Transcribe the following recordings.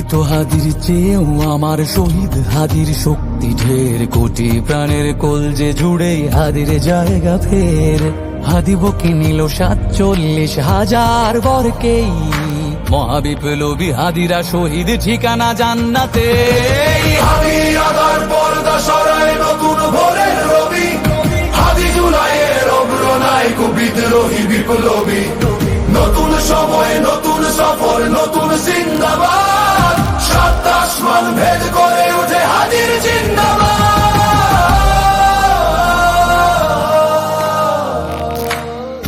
মৃত হাদির চেয়েও আমার শহীদ হাদির শক্তি ঢের, কোটি প্রাণের কলজে জুড়ে হাদির জায়গা ফের। হাদি বকে নিল ৪৭,০০০ বরকেই, মহাবিপ্লবী হাদিরা শহীদ ঠিকানা জান্নাতে। হাদি আদার পর্দা সরায় নতুন ভোরের রবি, হাদি জুলাইয়ের অগ্রনায়ক বিদ্রোহী বিপ্লবী। নতুন সময় নতুন সফর নতুন জিন্দাবাদ, সাত আসমান ভেদ করে উঠে হাদির জিন্দাবাদ।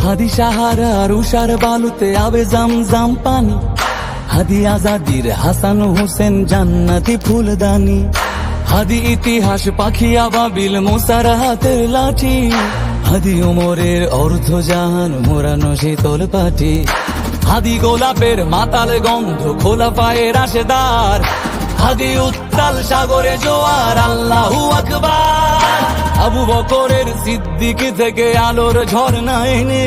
হাদি সাহারার উষার বালুতে আবে জামজাম পানি, হাদি আজাদির হাসান হোসেন জান্নাতি ফুলদানি। হাদি ইতিহাস পাখি আবাবিল মুসার হাতের লাঠি, হাদি ওমরের অর্ধজাহান মোরানো শীতল পাটি। হাদি গোলাপের মাতাল গন্ধ খোলা পায়ের রাশেদার, হাদি উত্তাল সাগরে জোয়ার আল্লাহু আকবার। আবু বকরের সিদ্দিক থেকে আলোর ঝর্ণা এনে,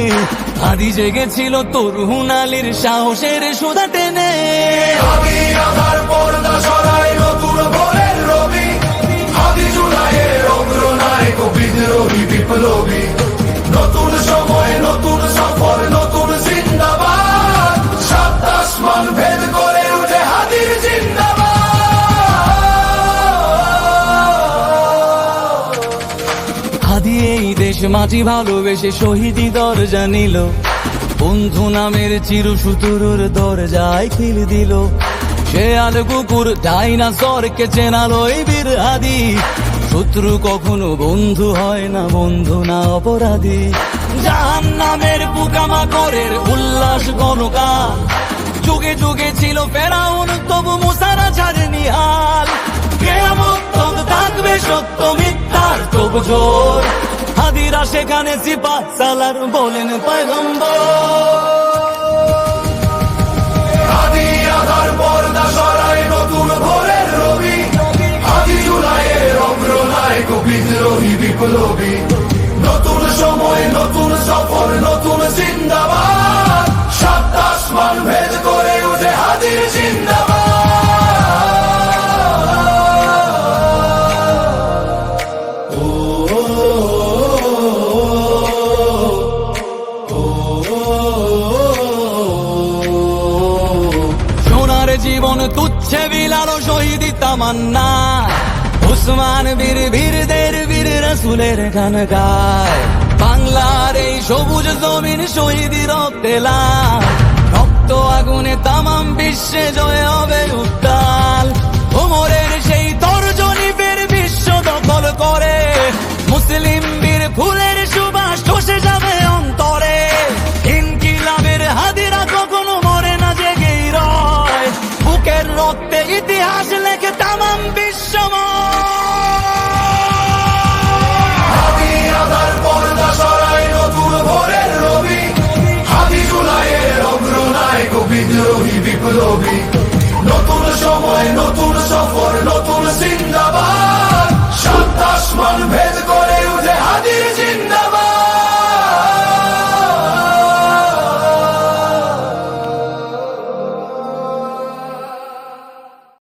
হাদি জেগেছিল তরুণ আলীর সাহসের সুধা টেনে। হাদি আধার পর্দা সরায় নতুন ভোরের রবি, হাদি জুলাইয়ের অগ্রনায়ক বিদ্রোহী বিপ্লবী। নতুন সময় নতুন সফর নতুন জিন্দাবাদ, সাত আসমান ভেদ করে উঠে হাদির জিন্দাবাদ। হাদি এই দেশ মাটি ভালোবেসে শহীদি দরজা নিল, বন্ধু নামের চিরসুতুরুর দরজায় খিল দিল। সে আল কুকুর ডাইনাসরকে চেনালো এই বীর হাদি, শত্রু কখনো বন্ধু হয় না, বন্ধু না অপরাধী। জাহান্নামের পোকামাকড়ের উল্লাস গণকাল, যুগে যুগে ছিল ফেরাউন তবু মুসারা ছাড়েনি হাল। কিয়ামত তক থাকবে সত্য মিথ্যার তবু জোর, হাদিরা সেখানে সিপাহ সালার বলেন পয়গম্বর। হাদি আধার পর্দা সরায় নতুন ভোরের রবি, হাদি জুলাইয়ের অগ্রনায়ক বিদ্রোহী বিপ্লবী। নতুন সময় নতুন সফর নতুন জিন্দাবাদ, সাত আসমান ভেদ করে উঠে হাদির জিন্দাবাদ। সোনার জীবন তুচ্ছে বিলালো শহীদি তামান্না, উসমান বীর বীরদের বীর রাসূলের গান গায়। বাংলার এই সবুজ জমিন শহীদি রক্তে লাল, রক্ত আগুনে তামাম বিশ্বে জয় হবে উত্তাল। ওমরের সেই তর্জনী ফের বিশ্ব দখল করে, মুসলিম বীর ফুলের সুবাস চষে যাবে অন্তরে। ইনকিলাবের হাদিরা কখনো মরে না, জেগেই রয়, বুকের রক্তে ইতিহাস লেখে তামাম বিশ্বময়। হাদি আধার পর্দা সরায় নতুন ভোরের রবি, হাদি জুলাইয়ের অগ্রনায়ক বিদ্রোহী বিপ্লবী।